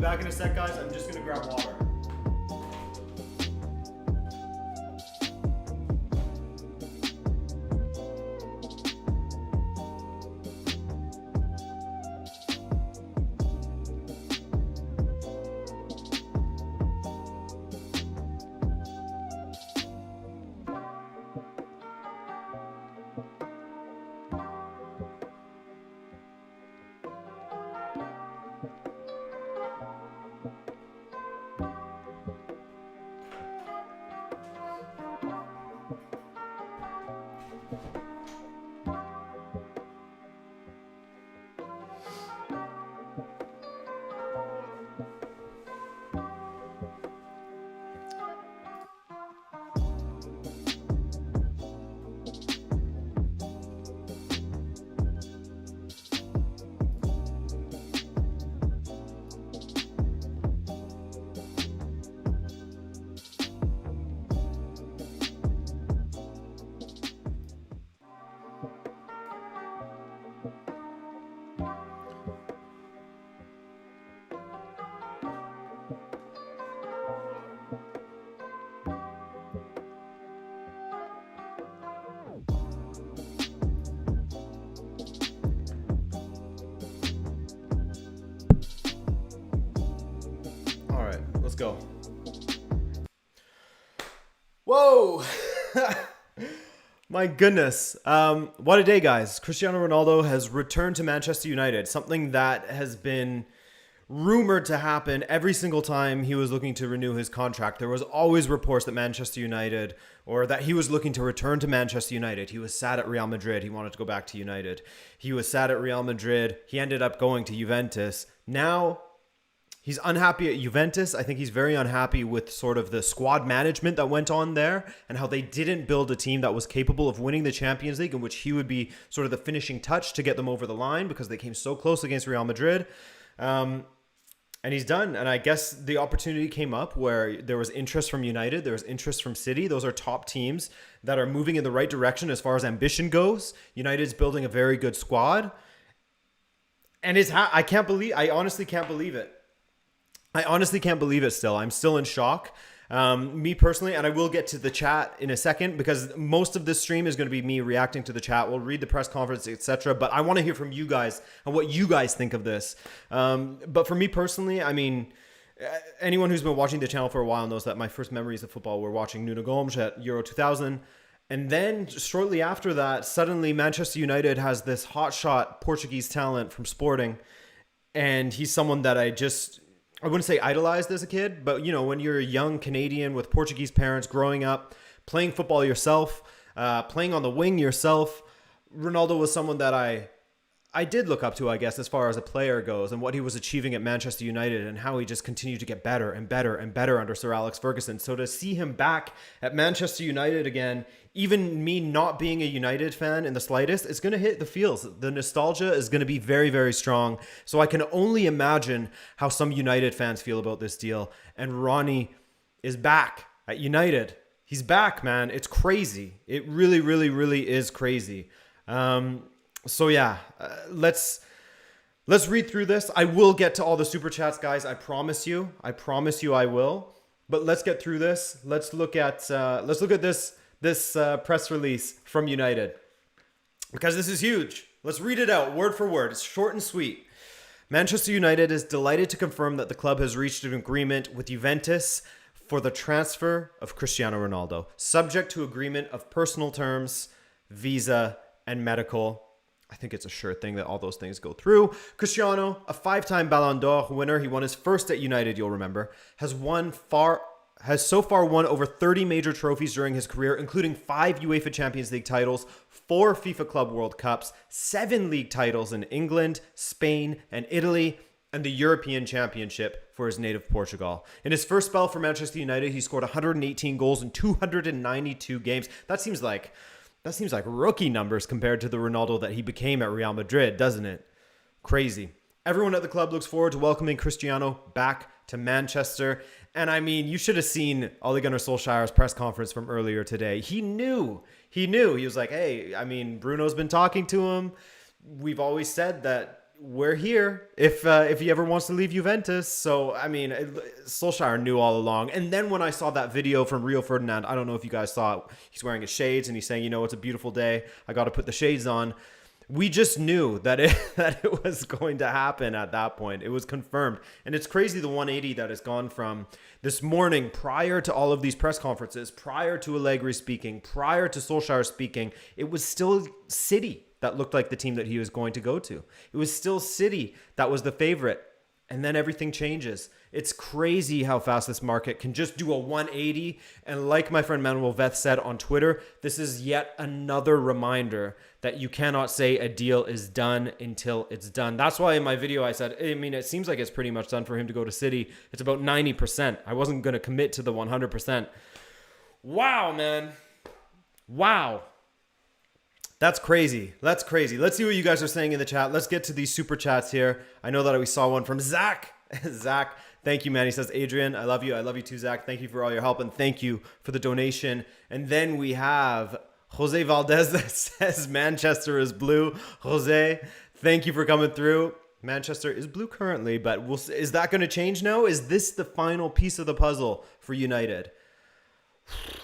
back in a sec, guys. I'm just going to grab water. Let's go. Whoa! My goodness. What a day, guys. Cristiano Ronaldo has returned to Manchester United, something that has been rumored to happen every single time he was looking to renew his contract. There was always reports that Manchester United, or that he was looking to return to Manchester United. He was sad at Real Madrid. He wanted to go back to United. He was sad at Real Madrid. He ended up going to Juventus. Now, he's unhappy at Juventus. I think he's very unhappy with sort of the squad management that went on there and how they didn't build a team that was capable of winning the Champions League, in which he would be sort of the finishing touch to get them over the line because they came so close against Real Madrid. And he's done. And I guess the opportunity came up where there was interest from United. There was interest from City. Those are top teams that are moving in the right direction as far as ambition goes. United's building a very good squad. And I honestly can't believe it. I honestly can't believe it still. I'm still in shock. Me personally, and I will get to the chat in a second because most of this stream is going to be me reacting to the chat. We'll read the press conference, etc. But I want to hear from you guys and what you guys think of this. But for me personally, I mean, anyone who's been watching the channel for a while knows that my first memories of football were watching Nuno Gomes at Euro 2000. And then shortly after that, suddenly Manchester United has this hotshot Portuguese talent from Sporting. And he's someone that I wouldn't say idolized as a kid, but, you know, when you're a young Canadian with Portuguese parents growing up, playing football yourself, playing on the wing yourself, Ronaldo was someone that I did look up to, I guess, as far as a player goes and what he was achieving at Manchester United and how he just continued to get better and better and better under Sir Alex Ferguson. So to see him back at Manchester United again, even me not being a United fan in the slightest, it's going to hit the feels. The nostalgia is going to be very, very strong. So I can only imagine how some United fans feel about this deal. And Ronnie is back at United. He's back, man. It's crazy. It really, really, really is crazy. So yeah, let's read through this. I will get to all the super chats, guys. I promise you I will. But let's get through this. Let's look at this press release from United, because this is huge. Let's read it out word for word. It's short and sweet. Manchester United is delighted to confirm that the club has reached an agreement with Juventus for the transfer of Cristiano Ronaldo, subject to agreement of personal terms, visa, and medical. I think it's a sure thing that all those things go through. Cristiano, a 5-time Ballon d'Or winner, he won his first at United, you'll remember, has so far won over 30 major trophies during his career, including 5 UEFA Champions League titles, 4 FIFA Club World Cups, 7 league titles in England, Spain, and Italy, and the European Championship for his native Portugal. In his first spell for Manchester United, he scored 118 goals in 292 games. That seems like rookie numbers compared to the Ronaldo that he became at Real Madrid, doesn't it? Crazy. Everyone at the club looks forward to welcoming Cristiano back to Manchester. And I mean, you should have seen Ole Gunnar Solskjaer's press conference from earlier today. He knew. He was like, hey, I mean, Bruno's been talking to him. We've always said that we're here if he ever wants to leave Juventus. So, I mean, Solskjaer knew all along. And then when I saw that video from Rio Ferdinand, I don't know if you guys saw it, he's wearing his shades and he's saying, it's a beautiful day. I got to put the shades on. We just knew that it was going to happen at that point. It was confirmed. And it's crazy the 180 that has gone from this morning, prior to all of these press conferences, prior to Allegri speaking, prior to Solskjaer speaking, it was still City that looked like the team that he was going to go to. It was still City that was the favorite. And then everything changes. It's crazy how fast this market can just do a 180. And like my friend Manuel Veth said on Twitter, this is yet another reminder that you cannot say a deal is done until it's done. That's why in my video I said, it seems like it's pretty much done for him to go to City. It's about 90%. I wasn't going to commit to the 100%. Wow, man. Wow. That's crazy. That's crazy. Let's see what you guys are saying in the chat. Let's get to these super chats here. I know that we saw one from Zach. Zach, thank you, man. He says, Adrian, I love you. I love you too, Zach. Thank you for all your help, and thank you for the donation. And then we have Jose Valdez that says Manchester is blue. Jose, thank you for coming through. Manchester is blue currently, but is that going to change now? Is this the final piece of the puzzle for United?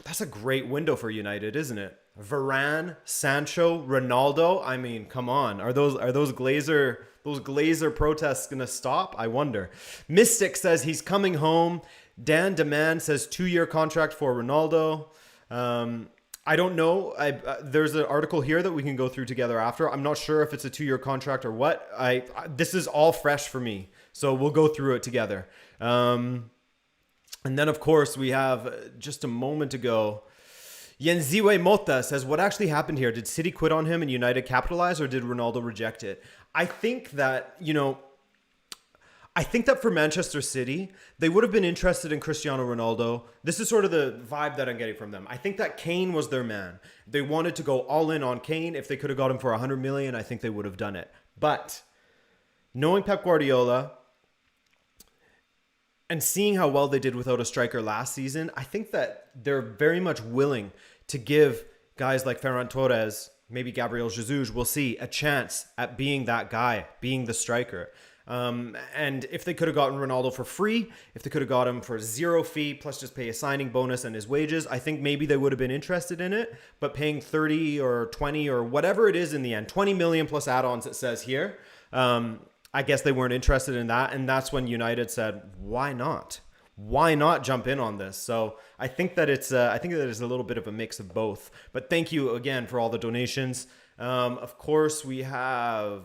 That's a great window for United, isn't it? Varane, Sancho, Ronaldo. I mean, come on. Are those Glazer protests going to stop? I wonder. Mystic says he's coming home. Dan Demand says 2-year contract for Ronaldo. I don't know. There's an article here that we can go through together after. I'm not sure if it's a 2-year contract or what. This is all fresh for me, so we'll go through it together. And then, of course, we have just a moment ago, Yenziwe Mota says, what actually happened here? Did City quit on him and United capitalize, or did Ronaldo reject it? I think that, for Manchester City, they would have been interested in Cristiano Ronaldo. This is sort of the vibe that I'm getting from them. I think that Kane was their man. They wanted to go all in on Kane. If they could have got him for 100 million, I think they would have done it. But knowing Pep Guardiola and seeing how well they did without a striker last season, I think that they're very much willing to give guys like Ferran Torres, maybe Gabriel Jesus, we'll see, a chance at being that guy, being the striker. And if they could have gotten Ronaldo for free, if they could have got him for 0 fee, plus just pay a signing bonus and his wages, I think maybe they would have been interested in it. But paying 30 or 20 or whatever it is in the end, 20 million plus add-ons, it says here, I guess they weren't interested in that. And that's when United said, why not? Why not jump in on this? So I think that it's a little bit of a mix of both. But thank you again for all the donations. Of course, we have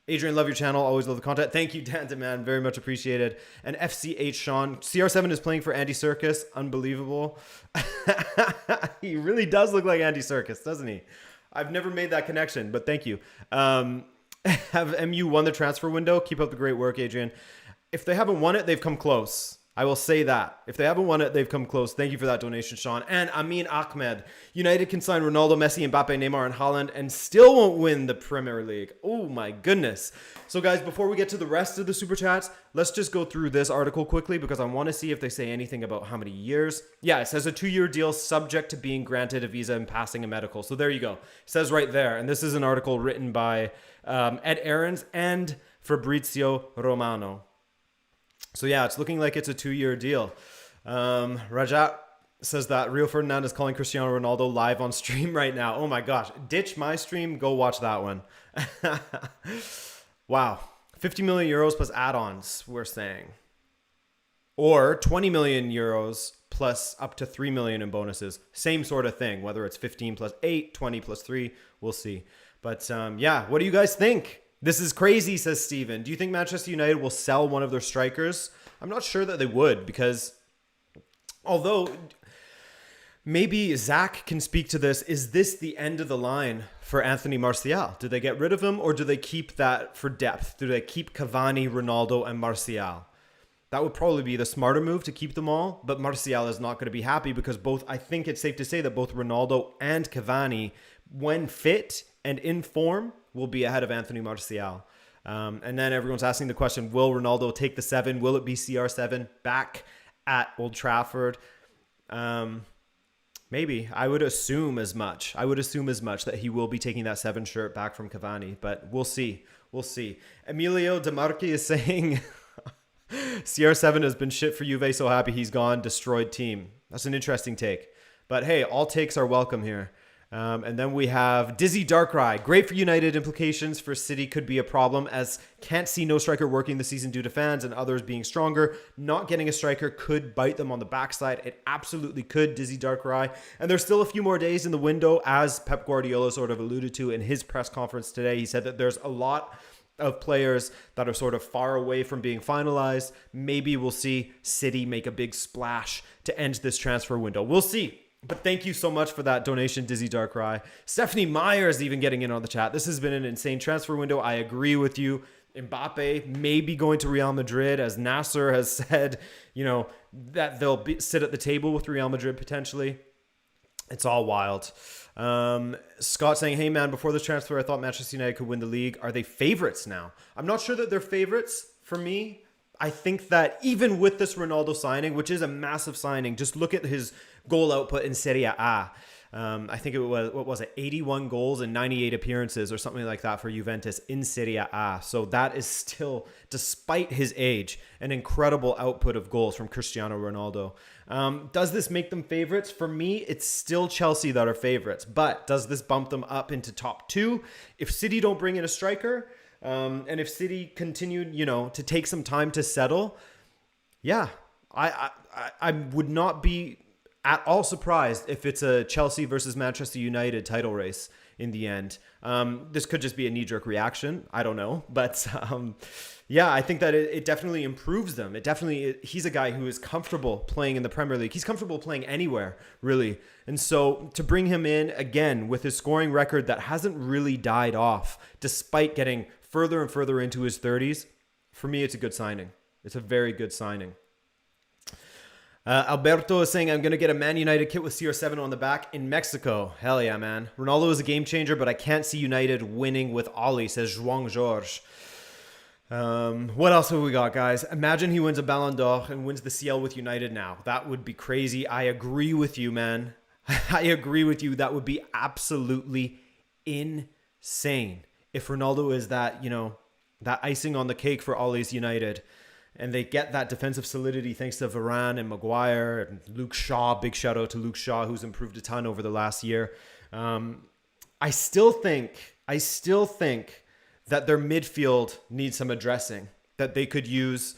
Adrian, love your channel. Always love the content. Thank you, Dan man. Very much appreciated. And FCH Sean, CR7 is playing for Andy Serkis. Unbelievable. He really does look like Andy Serkis, doesn't he? I've never made that connection, but thank you. Have MU won the transfer window? Keep up the great work, Adrian. If they haven't won it, they've come close. I will say that. If they haven't won it, they've come close. Thank you for that donation, Sean. And Amin Ahmed. United can sign Ronaldo, Messi, Mbappe, Neymar, and Haaland and still won't win the Premier League. Oh my goodness. So guys, before we get to the rest of the Super Chats, let's just go through this article quickly because I want to see if they say anything about how many years. Yeah, it says a 2-year deal subject to being granted a visa and passing a medical. So there you go. It says right there. And this is an article written by Ed Aarons and Fabrizio Romano. So yeah, it's looking like it's a 2-year deal. Rajat says that Rio Ferdinand is calling Cristiano Ronaldo live on stream right now. Oh my gosh. Ditch my stream. Go watch that one. Wow. 50 million euros plus add-ons, we're saying. Or 20 million euros plus up to 3 million in bonuses. Same sort of thing. Whether it's 15 plus 8, 20 plus 3, we'll see. But yeah, what do you guys think? This is crazy, says Steven. Do you think Manchester United will sell one of their strikers? I'm not sure that they would because although maybe Zach can speak to this, is this the end of the line for Anthony Martial? Do they get rid of him or do they keep that for depth? Do they keep Cavani, Ronaldo, and Martial? That would probably be the smarter move to keep them all, but Martial is not going to be happy because I think it's safe to say that both Ronaldo and Cavani, when fit and in form, will be ahead of Anthony Martial. And then everyone's asking the question, will Ronaldo take the 7? Will it be CR7 back at Old Trafford? Maybe. I would assume as much. That he will be taking that 7 shirt back from Cavani, but we'll see. We'll see. Emilio DeMarchi is saying CR7 has been shit for Juve, so happy he's gone, destroyed team. That's an interesting take. But hey, all takes are welcome here. And then we have Dizzy Darkrai. Great for United, implications for City could be a problem, as can't see no striker working this season due to fans and others being stronger. Not getting a striker could bite them on the backside. It absolutely could, Dizzy Darkrai. And there's still a few more days in the window, as Pep Guardiola sort of alluded to in his press conference today. He said that there's a lot of players that are sort of far away from being finalized. Maybe we'll see City make a big splash to end this transfer window. We'll see. But thank you so much for that donation, Dizzy Darkrai. Stephanie Myers even getting in on the chat. This has been an insane transfer window. I agree with you. Mbappe may be going to Real Madrid, as Nasser has said, that they'll sit at the table with Real Madrid potentially. It's all wild. Scott saying, hey man, before this transfer, I thought Manchester United could win the league. Are they favorites now? I'm not sure that they're favorites for me. I think that even with this Ronaldo signing, which is a massive signing, just look at his goal output in Serie A. I think it was, 81 goals and 98 appearances or something like that for Juventus in Serie A. So that is still, despite his age, an incredible output of goals from Cristiano Ronaldo. Does this make them favorites? For me, it's still Chelsea that are favorites. But does this bump them up into top 2? If City don't bring in a striker, and if City continued, to take some time to settle, yeah, I would not be at all surprised if it's a Chelsea versus Manchester United title race in the end. This could just be a knee-jerk reaction. I don't know. But yeah, I think that it definitely improves them. He's a guy who is comfortable playing in the Premier League. He's comfortable playing anywhere, really. And so to bring him in, again, with his scoring record that hasn't really died off, despite getting further and further into his 30s, for me, it's a good signing. It's a very good signing. Alberto is saying, I'm going to get a Man United kit with CR7 on the back in Mexico. Hell yeah, man. Ronaldo is a game changer, but I can't see United winning with Oli, says João Jorge. What else have we got, guys? Imagine he wins a Ballon d'Or and wins the CL with United now. That would be crazy. I agree with you, man. I agree with you. That would be absolutely insane. If Ronaldo is that, that icing on the cake for Ollie's United, and they get that defensive solidity thanks to Varane and Maguire and Luke Shaw. Big shout out to Luke Shaw, who's improved a ton over the last year. I still think that their midfield needs some addressing, that they could use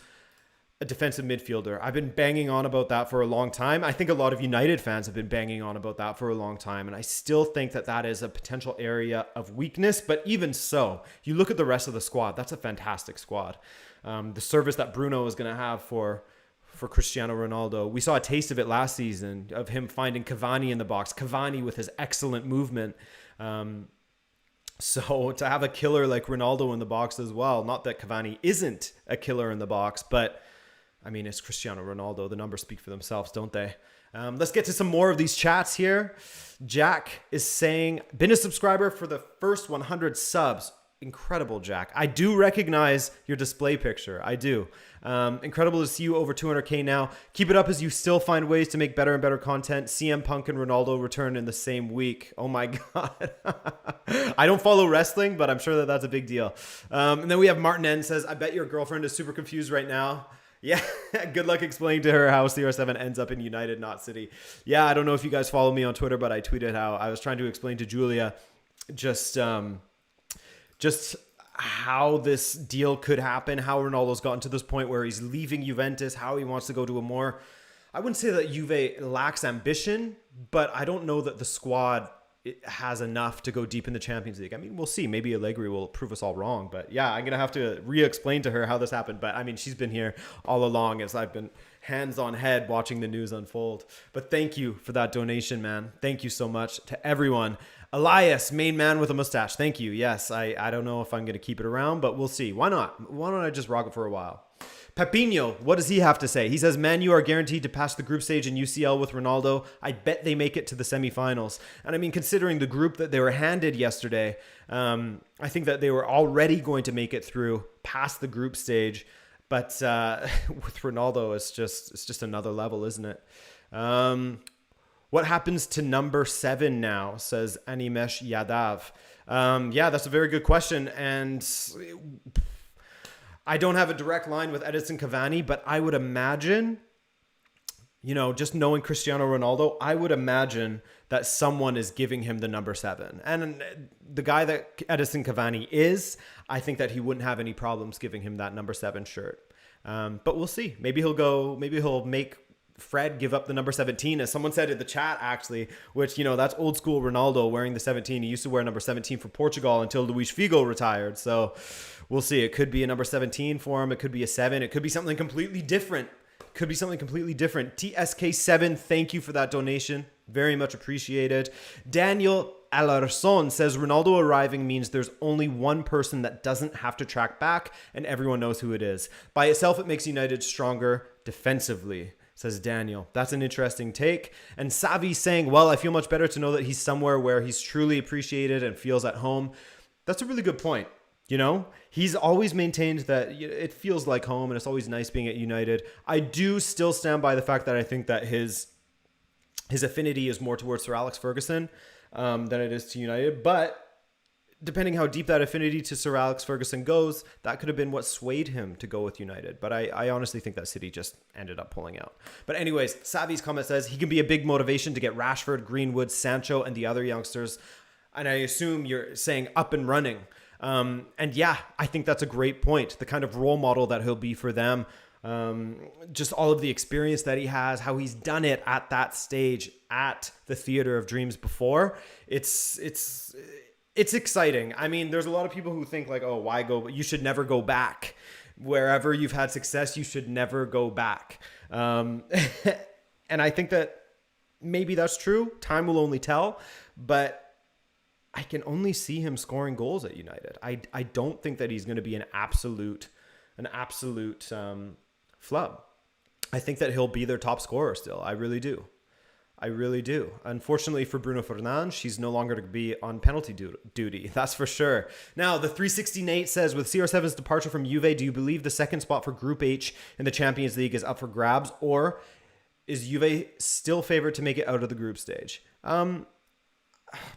a defensive midfielder. I've been banging on about that for a long time. I think a lot of United fans have been banging on about that for a long time. And I still think that that is a potential area of weakness. But even so, you look at the rest of the squad, that's a fantastic squad. The service that Bruno is going to have for Cristiano Ronaldo. We saw a taste of it last season, of him finding Cavani in the box. Cavani with his excellent movement. So to have a killer like Ronaldo in the box as well, not that Cavani isn't a killer in the box, but I mean, it's Cristiano Ronaldo. The numbers speak for themselves, don't they? Let's get to some more of these chats here. Jack is saying, been a subscriber for the first 100 subs. Incredible, Jack. I do recognize your display picture. I do. Incredible to see you over 200K now. Keep it up as you still find ways to make better and better content. CM Punk and Ronaldo return in the same week. Oh my God. I don't follow wrestling, but I'm sure that that's a big deal. And then we have Martin N says, I bet your girlfriend is super confused right now. Yeah, good luck explaining to her how CR7 ends up in United, not City. Yeah, I don't know if you guys follow me on Twitter, but I tweeted how I was trying to explain to Julia just how this deal could happen, how Ronaldo's gotten to this point where he's leaving Juventus, how he wants to go to a more, I wouldn't say that Juve lacks ambition, but I don't know that the squad has enough to go deep in the Champions League. I mean, we'll see. Maybe Allegri will prove us all wrong, but yeah, I'm going to have to re-explain to her how this happened. But I mean, she's been here all along as I've been hands on head watching the news unfold. But thank you for that donation, man. Thank you so much to everyone. Elias, main man with a mustache. Thank you. Yes, I don't know if I'm going to keep it around, but we'll see. Why not? Why don't I just rock it for a while? Pepino, what does he have to say? He says, Man U are guaranteed to pass the group stage in UCL with Ronaldo. I bet they make it to the semifinals. And I mean, considering the group that they were handed yesterday, I think that they were already going to make it through past the group stage. But with Ronaldo, it's just another level, isn't it? What happens to number 7 now, says Animesh Yadav. Yeah, that's a very good question. And I don't have a direct line with Edinson Cavani, but I would imagine, just knowing Cristiano Ronaldo, I would imagine that someone is giving him the number 7. And the guy that Edinson Cavani is, I think that he wouldn't have any problems giving him that number 7 shirt. But we'll see. Maybe he'll make Fred give up the number 17, as someone said in the chat, actually, which, that's old school Ronaldo wearing the 17. He used to wear number 17 for Portugal until Luis Figo retired. So we'll see. It could be a number 17 for him. It could be a 7. It could be something completely different. TSK7, thank you for that donation. Very much appreciated. Daniel Alarson says Ronaldo arriving means there's only one person that doesn't have to track back, and everyone knows who it is. By itself, it makes United stronger defensively, says Daniel. That's an interesting take. And Savi saying, well, I feel much better to know that he's somewhere where he's truly appreciated and feels at home. That's a really good point. He's always maintained that it feels like home, and it's always nice being at United. I do still stand by the fact that I think that his affinity is more towards Sir Alex Ferguson than it is to United. But depending how deep that affinity to Sir Alex Ferguson goes, that could have been what swayed him to go with United. But I honestly think that City just ended up pulling out. But anyways, Savi's comment says he can be a big motivation to get Rashford, Greenwood, Sancho, and the other youngsters. And I assume you're saying up and running. And yeah, I think that's a great point. The kind of role model that he'll be for them. Just all of the experience that he has, how he's done it at that stage at the Theater of Dreams before. It's exciting. I mean, there's a lot of people who think like, oh, why go? You should never go back. Wherever you've had success, you should never go back. And I think that maybe that's true. Time will only tell. But I can only see him scoring goals at United. I don't think that he's going to be an absolute flub. I think that he'll be their top scorer still. I really do. Unfortunately for Bruno Fernandes, she's no longer to be on penalty duty. That's for sure. Now, the 360 Nate says, with CR7's departure from Juve, do you believe the second spot for Group H in the Champions League is up for grabs, or is Juve still favored to make it out of the group stage?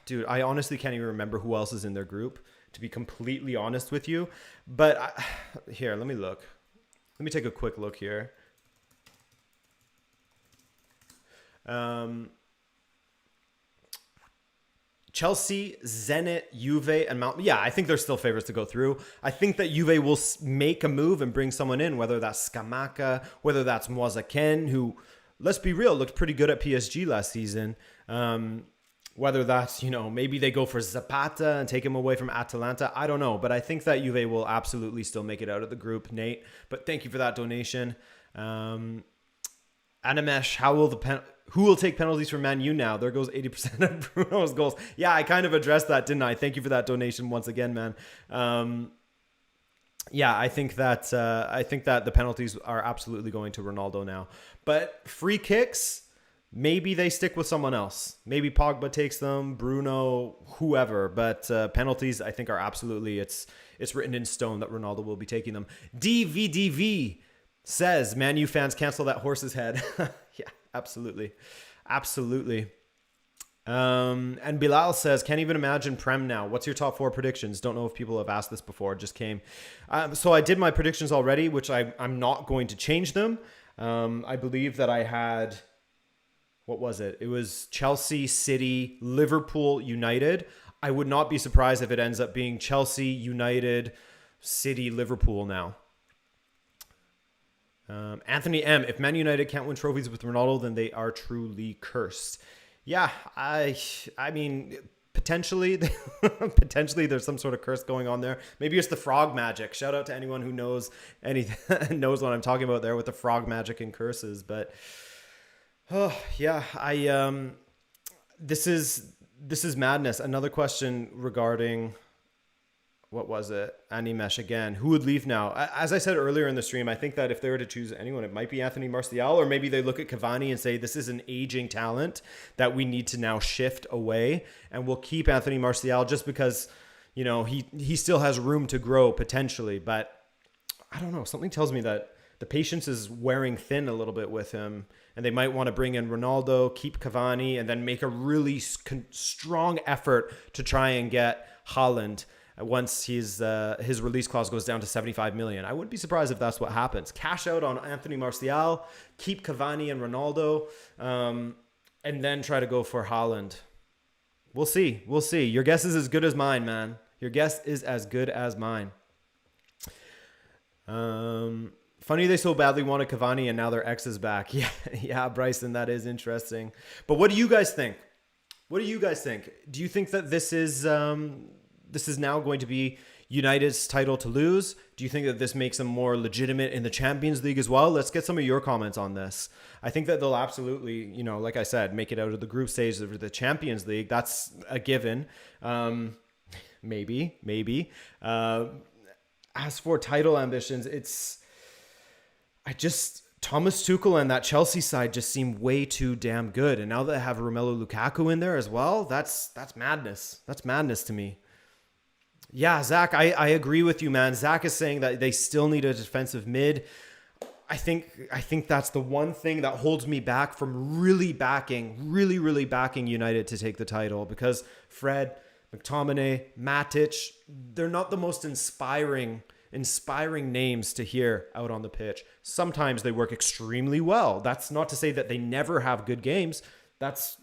Dude, I honestly can't even remember who else is in their group, to be completely honest with you. But here, let me look. Let me take a quick look here. Chelsea, Zenit, Juve, and Mount. Yeah, I think they're still favorites to go through. I think that Juve will make a move and bring someone in, whether that's Scamacca, whether that's Moise-Kean, who, let's be real, looked pretty good at PSG last season. Whether that's, maybe they go for Zapata and take him away from Atalanta. I don't know. But I think that Juve will absolutely still make it out of the group, Nate. But thank you for that donation. Animesh, who will take penalties from Man U now? There goes 80% of Bruno's goals. Yeah, I kind of addressed that, didn't I? Thank you for that donation once again, man. Yeah, I think that the penalties are absolutely going to Ronaldo now. But free kicks, maybe they stick with someone else. Maybe Pogba takes them, Bruno, whoever. But penalties, I think, are absolutely, it's written in stone that Ronaldo will be taking them. DVDV says, Man U fans, cancel that horse's head. Yeah, absolutely. And Bilal says, can't even imagine Prem now. What's your top 4 predictions? Don't know if people have asked this before. It just came. So I did my predictions already, which I'm not going to change them. I believe that I had... What was it? It was Chelsea, City, Liverpool, United. I would not be surprised if it ends up being Chelsea, United, City, Liverpool now. Anthony M. If Man United can't win trophies with Ronaldo, then they are truly cursed. Yeah, I mean, potentially there's some sort of curse going on there. Maybe it's the frog magic. Shout out to anyone who knows knows what I'm talking about there with the frog magic and curses. But oh yeah, this is madness. Another question regarding, what was it? Animesh again. Who would leave now? As I said earlier in the stream, I think that if they were to choose anyone, it might be Anthony Martial, or maybe they look at Cavani and say, this is an aging talent that we need to now shift away, and we'll keep Anthony Martial just because, he still has room to grow potentially. But I don't know. Something tells me that the patience is wearing thin a little bit with him. And they might want to bring in Ronaldo, keep Cavani, and then make a really strong effort to try and get Haaland once his release clause goes down to 75 million. I wouldn't be surprised if that's what happens. Cash out on Anthony Martial, keep Cavani and Ronaldo, and then try to go for Haaland. We'll see. We'll see. Your guess is as good as mine, man. Your guess is as good as mine. Funny they so badly wanted Cavani and now their ex is back. Yeah, Bryson, that is interesting. But what do you guys think? What do you guys think? Do you think that this is now going to be United's title to lose? Do you think that this makes them more legitimate in the Champions League as well? Let's get some of your comments on this. I think that they'll absolutely, like I said, make it out of the group stage of the Champions League. That's a given. Maybe. As for title ambitions, Thomas Tuchel and that Chelsea side just seem way too damn good. And now that I have Romelu Lukaku in there as well, that's madness. That's madness to me. Yeah, Zach, I agree with you, man. Zach is saying that they still need a defensive mid. I think that's the one thing that holds me back from really backing United to take the title, because Fred, McTominay, Matic, they're not the most inspiring names to hear out on the pitch. Sometimes they work extremely well. That's not to say that they never have good games. That's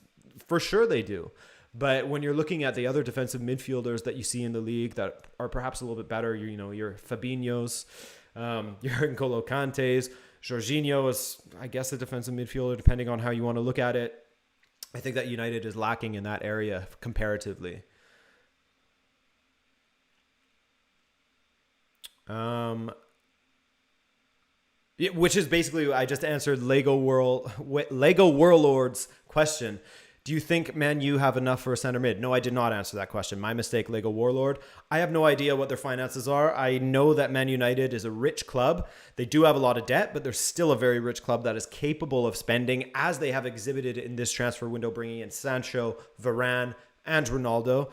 for sure they do. But when you're looking at the other defensive midfielders that you see in the league that are perhaps a little bit better, your Fabinho's, your N'Golo Kante's, Jorginho is, I guess, a defensive midfielder, depending on how you want to look at it. I think that United is lacking in that area comparatively. Which is basically, I just answered Lego Warlord's question. Do you think Man U have enough for a center mid? No, I did not answer that question. My mistake, Lego Warlord. I have no idea what their finances are. I know that Man United is a rich club. They do have a lot of debt, but they're still a very rich club that is capable of spending, as they have exhibited in this transfer window, bringing in Sancho, Varane, and Ronaldo.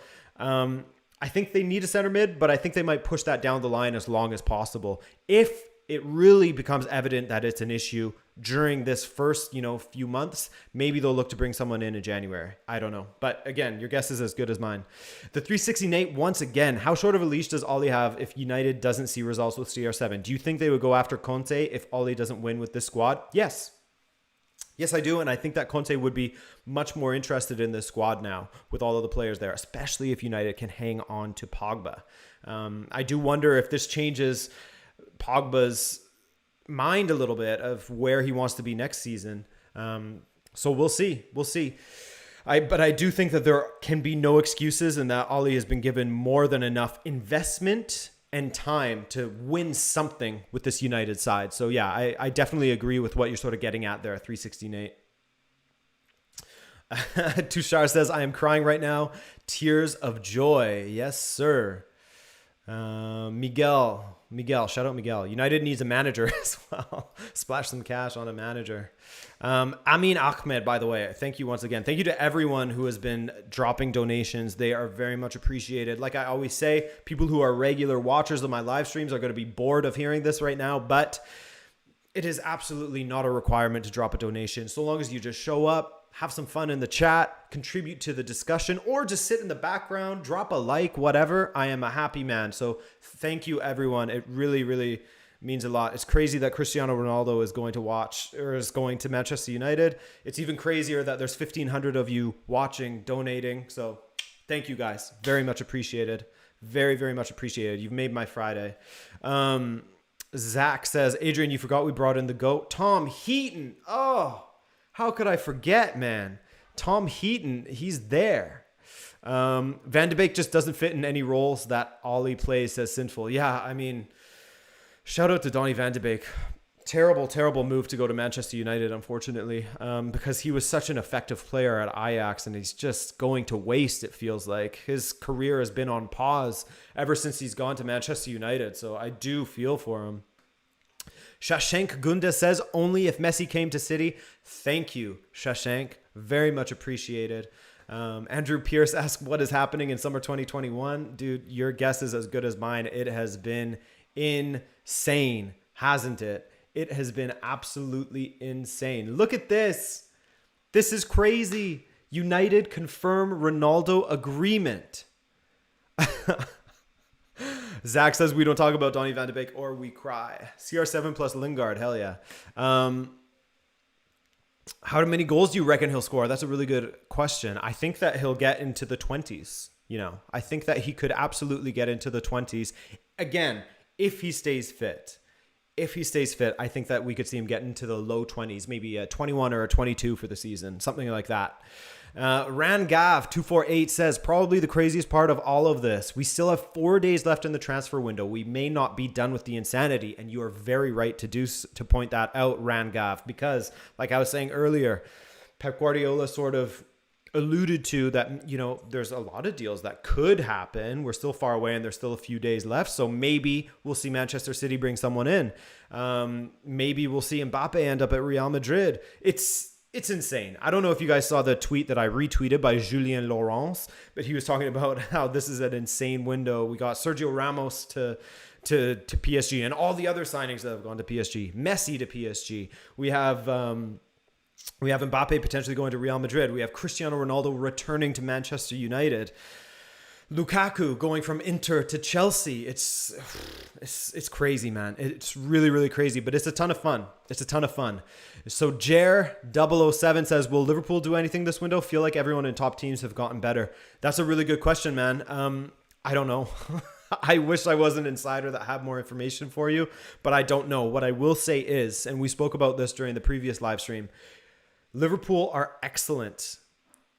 I think they need a center mid, but I think they might push that down the line as long as possible. If it really becomes evident that it's an issue during this first, few months, maybe they'll look to bring someone in January. I don't know. But again, your guess is as good as mine. The 360 Nate, once again, how short of a leash does Ollie have if United doesn't see results with CR7? Do you think they would go after Conte if Ollie doesn't win with this squad? Yes. Yes, I do. And I think that Conte would be much more interested in this squad now with all of the players there, especially if United can hang on to Pogba. I do wonder if this changes Pogba's mind a little bit of where he wants to be next season. So we'll see. But I do think that there can be no excuses, and that Ollie has been given more than enough investment and time to win something with this United side. So yeah, I definitely agree with what you're sort of getting at there, 360 Nate. Tushar says, I am crying right now. Tears of joy. Yes, sir. Miguel, shout out Miguel. United needs a manager as well. Splash some cash on a manager. Amin Ahmed, by the way, thank you once again. Thank you to everyone who has been dropping donations. They are very much appreciated. Like I always say, people who are regular watchers of my live streams are going to be bored of hearing this right now, but it is absolutely not a requirement to drop a donation. So long as you just show up, have some fun in the chat, contribute to the discussion, or just sit in the background, drop a like, whatever. I am a happy man. So thank you, everyone. It really, really means a lot. It's crazy that Cristiano Ronaldo is going to Manchester United. It's even crazier that there's 1,500 of you watching, donating. So thank you guys. Very much appreciated. Very, very much appreciated. You've made my Friday. Zach says, Adrian, you forgot we brought in the GOAT. Tom Heaton. Oh, how could I forget, man? Tom Heaton, he's there. Van de Beek just doesn't fit in any roles that Ollie plays as sinful. Yeah, I mean, shout out to Donny Van de Beek. Terrible move to go to Manchester United, unfortunately, because he was such an effective player at Ajax, and he's just going to waste, it feels like. His career has been on pause ever since he's gone to Manchester United, so I do feel for him. Shashank Gunda says, only if Messi came to City. Thank you, Shashank. Very much appreciated. Andrew Pierce asks, what is happening in summer 2021? Dude, your guess is as good as mine. It has been insane, hasn't it? It has been absolutely insane. Look at this. This is crazy. United confirm Ronaldo agreement. Zach says we don't talk about Donny van de Beek or we cry. CR7 plus Lingard. Hell yeah. How many goals do you reckon he'll score? That's a really good question. I think that he'll get into the 20s. I think that he could absolutely get into the 20s. Again, if he stays fit. If he stays fit, I think that we could see him get into the low 20s, maybe a 21 or a 22 for the season, something like that. Rangav248 says, probably the craziest part of all of this. We still have 4 days left in the transfer window. We may not be done with the insanity. And you are very right to point that out, Rangav, because like I was saying earlier, Pep Guardiola sort of alluded to that, there's a lot of deals that could happen. We're still far away and there's still a few days left. So maybe we'll see Manchester City bring someone in. Maybe we'll see Mbappe end up at Real Madrid. It's insane. I don't know if you guys saw the tweet that I retweeted by Julien Laurence, but he was talking about how this is an insane window. We got Sergio Ramos to PSG and all the other signings that have gone to PSG. Messi to PSG. We have Mbappe potentially going to Real Madrid. We have Cristiano Ronaldo returning to Manchester United. Lukaku going from Inter to Chelsea. It's crazy, man. It's really, really crazy, but it's a ton of fun. So Jer007 says, will Liverpool do anything this window? Feel like everyone in top teams have gotten better. That's a really good question, man. I don't know. I wish I was an insider that had more information for you, but I don't know. What I will say is, and we spoke about this during the previous live stream, Liverpool are excellent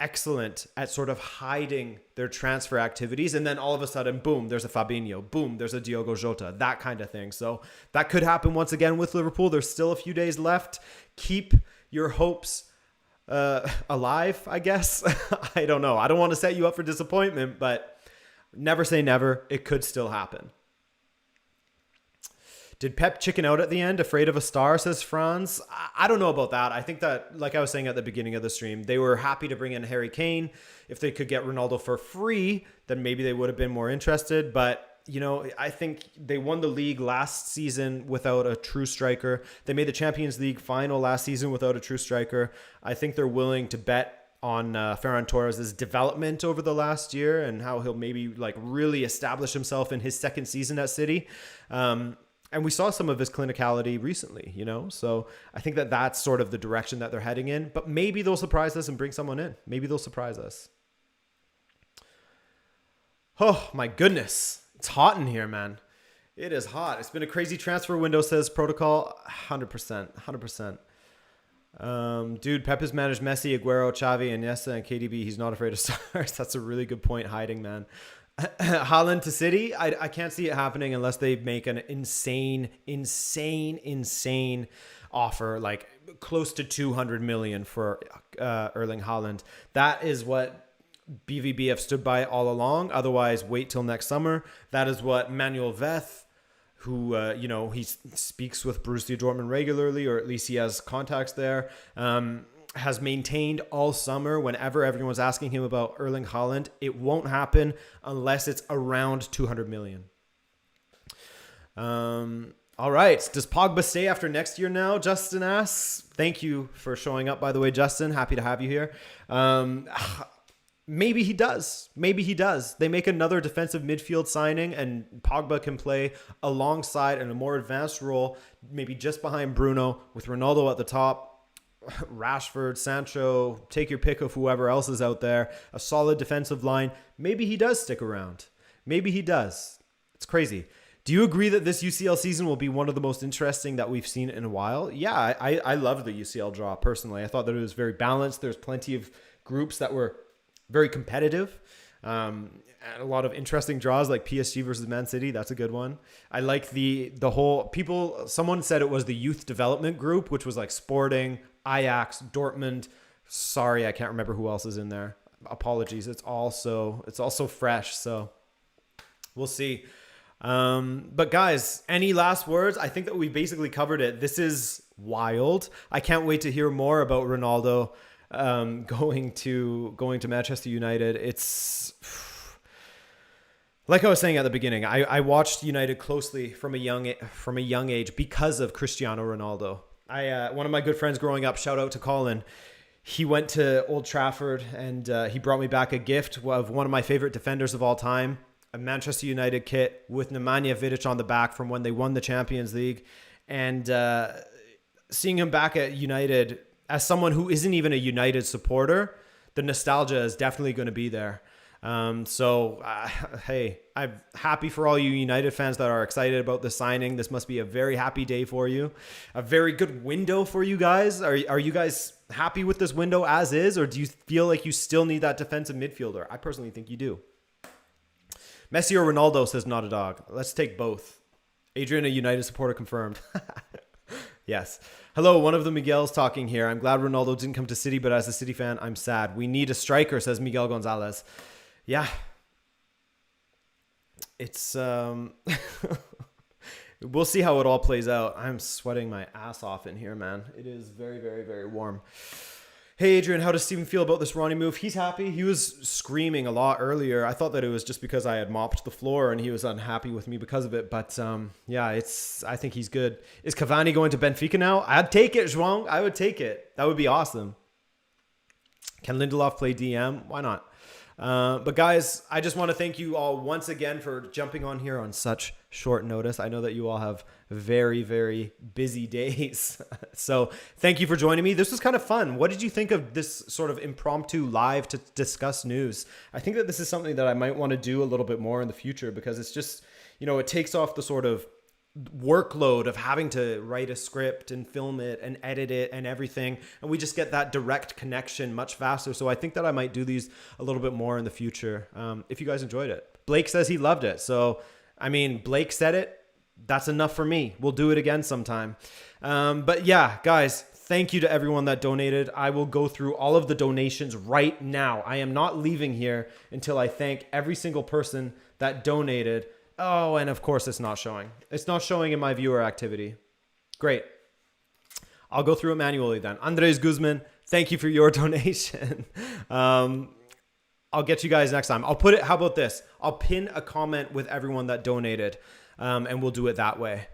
at sort of hiding their transfer activities. And then all of a sudden, boom, there's a Fabinho. Boom, there's a Diogo Jota, that kind of thing. So that could happen once again with Liverpool. There's still a few days left. Keep your hopes alive, I guess. I don't know. I don't want to set you up for disappointment, but never say never. It could still happen. Did Pep chicken out at the end, afraid of a star, says Franz? I don't know about that. I think that, like I was saying at the beginning of the stream, they were happy to bring in Harry Kane. If they could get Ronaldo for free, then maybe they would have been more interested. But, I think they won the league last season without a true striker. They made the Champions League final last season without a true striker. I think they're willing to bet on Ferran Torres' development over the last year and how he'll maybe really establish himself in his second season at City. And we saw some of his clinicality recently, So I think that that's sort of the direction that they're heading in. But maybe they'll surprise us and bring someone in. Maybe they'll surprise us. Oh, my goodness. It's hot in here, man. It is hot. It's been a crazy transfer window, says Protocol. 100%. Dude, Pep has managed Messi, Aguero, Xavi, Iniesta, and KDB. He's not afraid of stars. That's a really good point hiding, man. Haaland to City, I can't see it happening unless they make an insane offer, like close to 200 million for Erling Haaland. That is what BVB have stood by all along. Otherwise, wait till next summer. That is what Manuel Veth, who, he speaks with Borussia Dortmund regularly, or at least he has contacts there, has maintained all summer whenever everyone's asking him about Erling Haaland. It won't happen unless it's around 200 million. All right. Does Pogba stay after next year now? Justin asks. Thank you for showing up, by the way, Justin. Happy to have you here. Maybe he does. They make another defensive midfield signing and Pogba can play alongside in a more advanced role, maybe just behind Bruno with Ronaldo at the top. Rashford, Sancho, take your pick of whoever else is out there, a solid defensive line. Maybe he does stick around. Maybe he does. It's crazy. Do you agree that this UCL season will be one of the most interesting that we've seen in a while? Yeah, I loved the UCL draw personally. I thought that it was very balanced. There's plenty of groups that were very competitive. And a lot of interesting draws like PSG versus Man City. That's a good one. I like the whole someone said it was the youth development group, which was like Sporting, Ajax, Dortmund. Sorry, I can't remember who else is in there. Apologies. It's also fresh. So we'll see. But guys, any last words? I think that we basically covered it. This is wild. I can't wait to hear more about Ronaldo going to Manchester United. It's Like I was saying at the beginning, I watched United closely from a young age because of Cristiano Ronaldo. One of my good friends growing up, shout out to Colin, he went to Old Trafford and he brought me back a gift of one of my favorite defenders of all time, a Manchester United kit with Nemanja Vidic on the back from when they won the Champions League. And seeing him back at United as someone who isn't even a United supporter, the nostalgia is definitely going to be there. Hey, I'm happy for all you United fans that are excited about the signing. This must be a very happy day for you. A very good window for you guys. Are you guys happy with this window as is, or do you feel like you still need that defensive midfielder? I personally think you do. Messi or Ronaldo, says Not a Dog. Let's take both. Adrian, a United supporter, confirmed. Yes. Hello, one of the Miguel's talking here. I'm glad Ronaldo didn't come to City, but as a City fan, I'm sad. We need a striker, says Miguel Gonzalez. Yeah. It's we'll see how it all plays out. I'm sweating my ass off in here, man. It is very, very, very warm. Hey, Adrian, how does Steven feel about this Ronnie move? He's happy. He was screaming a lot earlier. I thought that it was just because I had mopped the floor and he was unhappy with me because of it. But yeah, I think he's good. Is Cavani going to Benfica now? I'd take it, João. I would take it. That would be awesome. Can Lindelof play DM? Why not? But guys, I just want to thank you all once again for jumping on here on such short notice. I know that you all have very, very busy days. So thank you for joining me. This was kind of fun. What did you think of this sort of impromptu live to discuss news? I think that this is something that I might want to do a little bit more in the future because it's just, it takes off the sort of workload of having to write a script and film it and edit it and everything, and we just get that direct connection much faster. So I think that I might do these a little bit more in the future if you guys enjoyed it. Blake says he loved it, so I mean, Blake said it, that's enough for me. We'll do it again sometime. But yeah, guys, thank you to everyone that donated. I will go through all of the donations right now. I am not leaving here until I thank every single person that donated. Oh, and of course it's not showing. It's not showing in my viewer activity. Great. I'll go through it manually then. Andres Guzman, thank you for your donation. I'll get you guys next time. I'll put it, how about this? I'll pin a comment with everyone that donated, and we'll do it that way.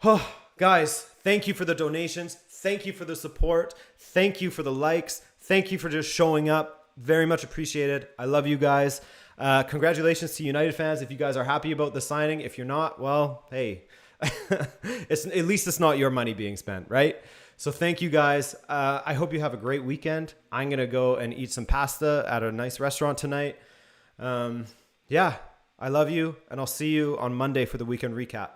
Oh, guys, thank you for the donations. Thank you for the support. Thank you for the likes. Thank you for just showing up. Very much appreciated. I love you guys. Congratulations to United fans. If you guys are happy about the signing, if you're not, well, hey, at least it's not your money being spent, right? So thank you guys. I hope you have a great weekend. I'm going to go and eat some pasta at a nice restaurant tonight. Yeah, I love you, and I'll see you on Monday for the weekend recap.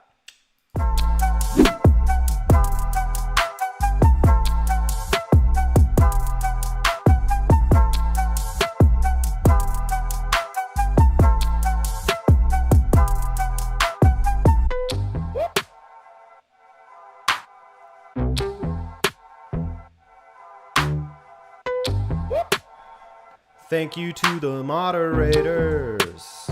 Thank you to the moderators.